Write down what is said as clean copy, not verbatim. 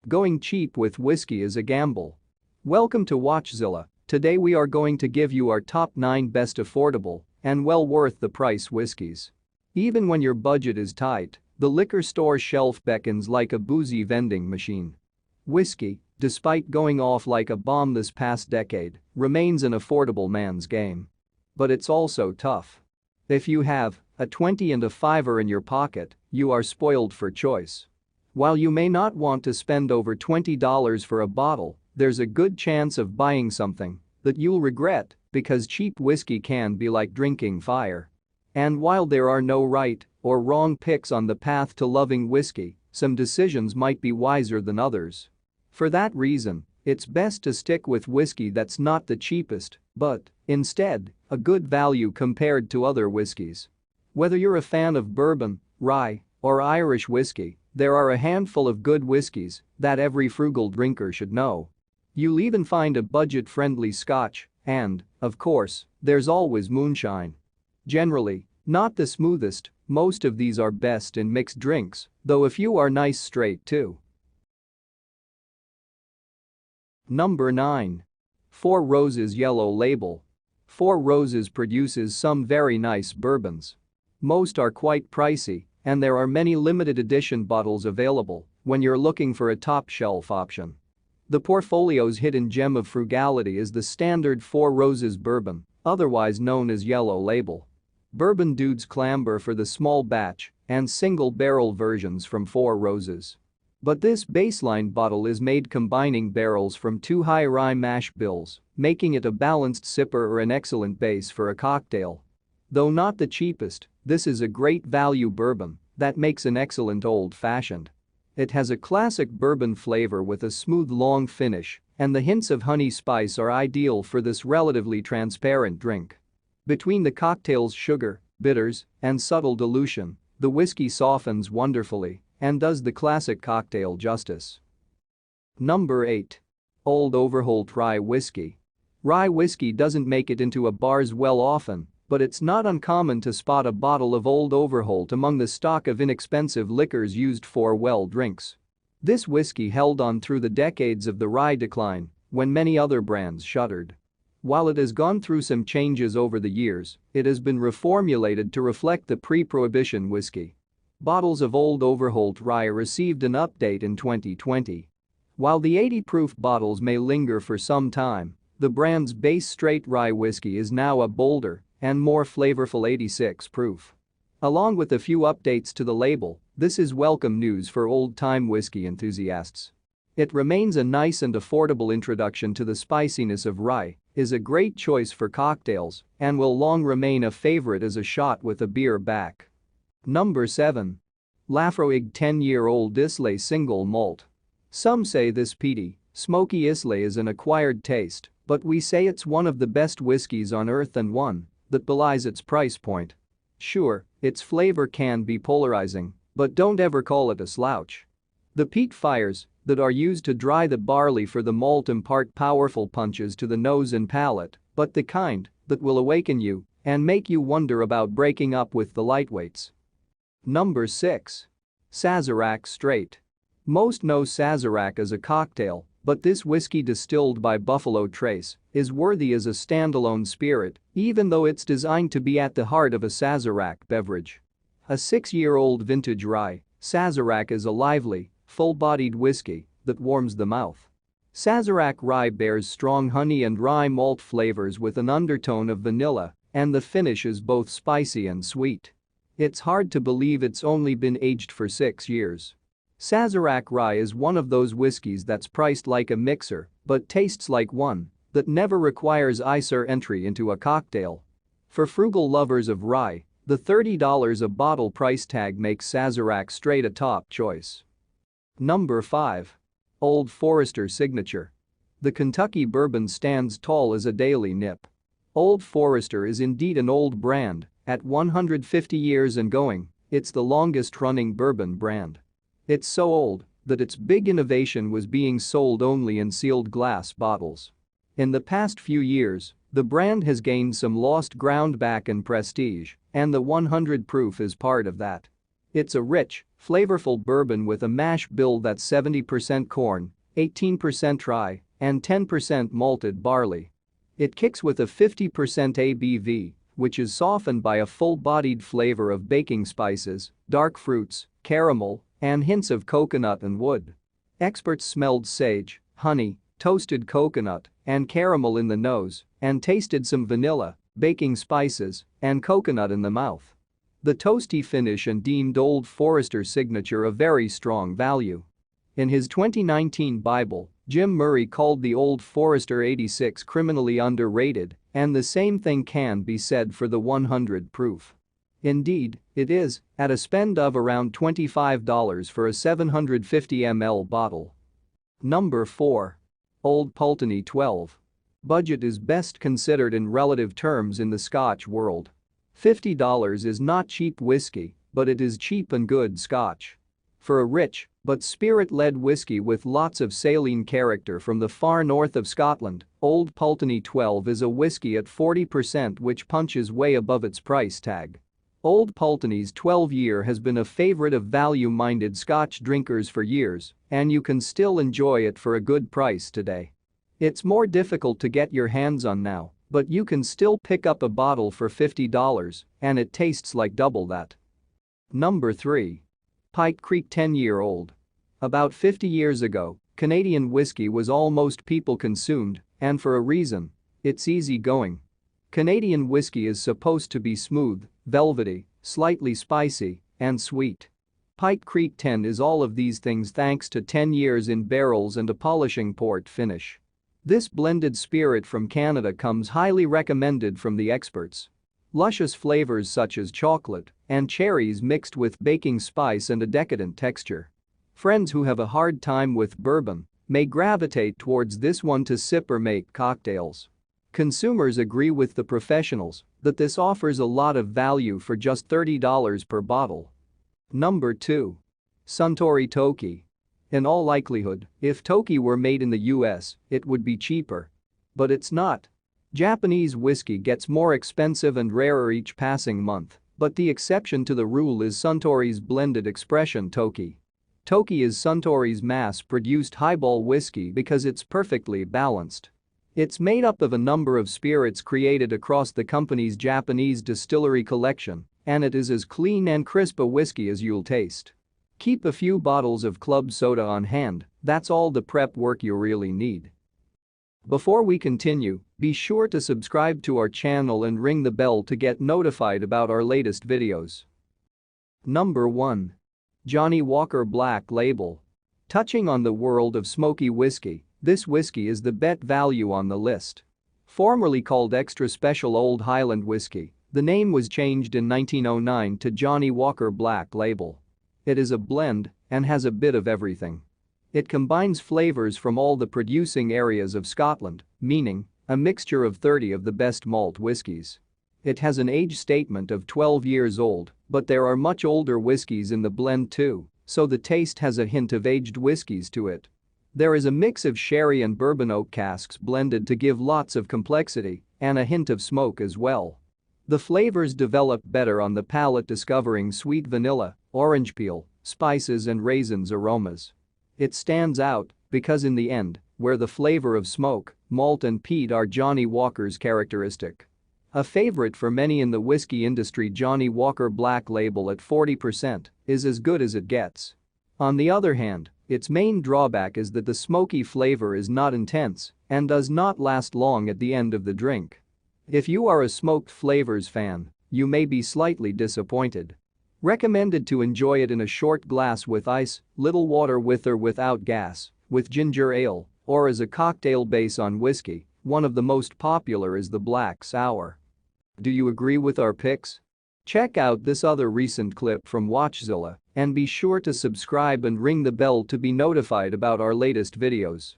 Going cheap with whiskey is a gamble. Welcome to WatchZilla. Today we are going to give you our top 9 best affordable and well worth the price whiskeys. Even when your budget is tight, the liquor store shelf beckons like a boozy vending machine. Whiskey, despite going off like a bomb this past decade, remains an affordable man's game. But it's also tough. If you have a 20 and a fiver in your pocket, you are spoiled for choice. While you may not want to spend over $20 for a bottle, there's a good chance of buying something that you'll regret because cheap whiskey can be like drinking fire. And while there are no right or wrong picks on the path to loving whiskey, some decisions might be wiser than others. For that reason, it's best to stick with whiskey that's not the cheapest, but, instead, a good value compared to other whiskeys. Whether you're a fan of bourbon, rye, or Irish whiskey, there are a handful of good whiskeys that every frugal drinker should know. You'll even find a budget-friendly Scotch, and, of course, there's always moonshine. Generally, not the smoothest, most of these are best in mixed drinks, though a few are nice straight too. Number 9. Four Roses Yellow Label. Four Roses produces some very nice bourbons. Most are quite pricey, and there are many limited edition bottles available when you're looking for a top-shelf option. The portfolio's hidden gem of frugality is the standard Four Roses bourbon, otherwise known as Yellow Label. Bourbon dudes clamber for the small batch and single-barrel versions from Four Roses. But this baseline bottle is made combining barrels from 2 high rye mash bills, making it a balanced sipper or an excellent base for a cocktail. Though not the cheapest, this is a great value bourbon that makes an excellent old-fashioned. It has a classic bourbon flavor with a smooth long finish, and the hints of honey spice are ideal for this relatively transparent drink. Between the cocktail's sugar, bitters, and subtle dilution, the whiskey softens wonderfully and does the classic cocktail justice. Number 8. Old Overholt Rye Whiskey. Rye whiskey doesn't make it into a bars well often, but it's not uncommon to spot a bottle of Old Overholt among the stock of inexpensive liquors used for well drinks. This whiskey held on through the decades of the rye decline when many other brands shuttered. While it has gone through some changes over the years, it has been reformulated to reflect the pre-prohibition whiskey. Bottles of Old Overholt Rye received an update in 2020. While the 80-proof bottles may linger for some time, the brand's base straight rye whiskey is now a bolder and more flavorful 86 proof. Along with a few updates to the label, this is welcome news for old-time whiskey enthusiasts. It remains a nice and affordable introduction to the spiciness of rye, is a great choice for cocktails, and will long remain a favorite as a shot with a beer back. Number 7. Laphroaig 10-year-old Islay Single Malt. Some say this peaty, smoky Islay is an acquired taste, but we say it's one of the best whiskeys on earth and one that belies its price point. Sure, its flavor can be polarizing, but don't ever call it a slouch. The peat fires that are used to dry the barley for the malt impart powerful punches to the nose and palate, but the kind that will awaken you and make you wonder about breaking up with the lightweights. Number 6. Sabrerac Strait. Most know Sabrerac as a cocktail, but this whiskey distilled by Buffalo Trace is worthy as a standalone spirit, even though it's designed to be at the heart of a Sabrerac beverage. A 6-year-old vintage rye, Sabrerac is a lively, full-bodied whiskey that warms the mouth. Sabrerac rye bears strong honey and rye malt flavors with an undertone of vanilla, and the finish is both spicy and sweet. It's hard to believe it's only been aged for 6 years. Sabrerac rye is one of those whiskeys that's priced like a mixer but tastes like one that never requires ICER entry into a cocktail. For frugal lovers of rye, the $30 a bottle price tag makes Sabrerac Strait a top choice. Number 5. Old Forester Signature. The Kentucky bourbon stands tall as a daily nip. Old Forester is indeed an old brand. At 150 years and going, it's the longest-running bourbon brand. It's so old that its big innovation was being sold only in sealed glass bottles. In the past few years, the brand has gained some lost ground back in prestige, and the 100 proof is part of that. It's a rich, flavorful bourbon with a mash bill that's 70% corn, 18% rye, and 10% malted barley. It kicks with a 50% ABV, which is softened by a full-bodied flavor of baking spices, dark fruits, caramel, and hints of coconut and wood. Experts smelled sage, honey, toasted coconut, and caramel in the nose and tasted some vanilla, baking spices, and coconut in the mouth. The toasty finish and deemed Old Forester signature a very strong value. In his 2019 Bible, Jim Murray called the Old Forester 86 criminally underrated, and the same thing can be said for the 100 proof. Indeed, it is, at a spend of around $25 for a 750 ml bottle. Number 4. Old Pultin E12. Budget is best considered in relative terms in the Scotch world. $50 is not cheap whiskey, but it is cheap and good Scotch. For a rich but spirit-led whiskey with lots of saline character from the far north of Scotland, Old Pultin E12 is a whiskey at 40% which punches way above its price tag. Old Pultin's 12-year has been a favorite of value-minded Scotch drinkers for years, and you can still enjoy it for a good price today. It's more difficult to get your hands on now, but you can still pick up a bottle for $50, and it tastes like double that. Number 3. Pike Creek 10-year-old. About 50 years ago, Canadian whiskey was all most people consumed, and for a reason. It's easy going. Canadian whiskey is supposed to be smooth, velvety, slightly spicy, and sweet. Pike Creek 10 is all of these things thanks to 10 years in barrels and a polishing port finish. This blended spirit from Canada comes highly recommended from the experts. Luscious flavors such as chocolate and cherries mixed with baking spice and a decadent texture. Friends who have a hard time with bourbon may gravitate towards this one to sip or make cocktails. Consumers agree with the professionals that this offers a lot of value for just $30 per bottle. Number 2. Suntory Toki. In all likelihood, if Toki were made in the US, it would be cheaper. But it's not. Japanese whiskey gets more expensive and rarer each passing month, but the exception to the rule is Suntory's blended expression Toki. Toki is Suntory's mass-produced highball whiskey because it's perfectly balanced. It's made up of a number of spirits created across the company's Japanese distillery collection, and it is as clean and crisp a whiskey as you'll taste. Keep a few bottles of club soda on hand, that's all the prep work you really need. Before we continue, be sure to subscribe to our channel and ring the bell to get notified about our latest videos. Number 1. Johnnie Walker Black Label. Touching on the world of smoky whiskey, this whiskey is the bet value on the list. Formerly called Extra Special Old Highland Whiskey, the name was changed in 1909 to Johnnie Walker Black Label. It is a blend and has a bit of everything. It combines flavors from all the producing areas of Scotland, meaning a mixture of 30 of the best malt whiskies. It has an age statement of 12 years old, but there are much older whiskies in the blend too, so the taste has a hint of aged whiskies to it. There is a mix of sherry and bourbon oak casks blended to give lots of complexity and a hint of smoke as well. The flavors develop better on the palate, discovering sweet vanilla, orange peel, spices and raisins aromas. It stands out because in the end, where the flavor of smoke, malt and peat are Johnnie Walker's characteristic. A favorite for many in the whiskey industry, Johnnie Walker Black Label at 40% is as good as it gets. On the other hand, its main drawback is that the smoky flavor is not intense and does not last long at the end of the drink. If you are a smoked flavors fan, you may be slightly disappointed. Recommended to enjoy it in a short glass with ice, little water with or without gas, with ginger ale, or as a cocktail base on whiskey. One of the most popular is the Black Sour. Do you agree with our picks? Check out this other recent clip from WatchZilla and be sure to subscribe and ring the bell to be notified about our latest videos.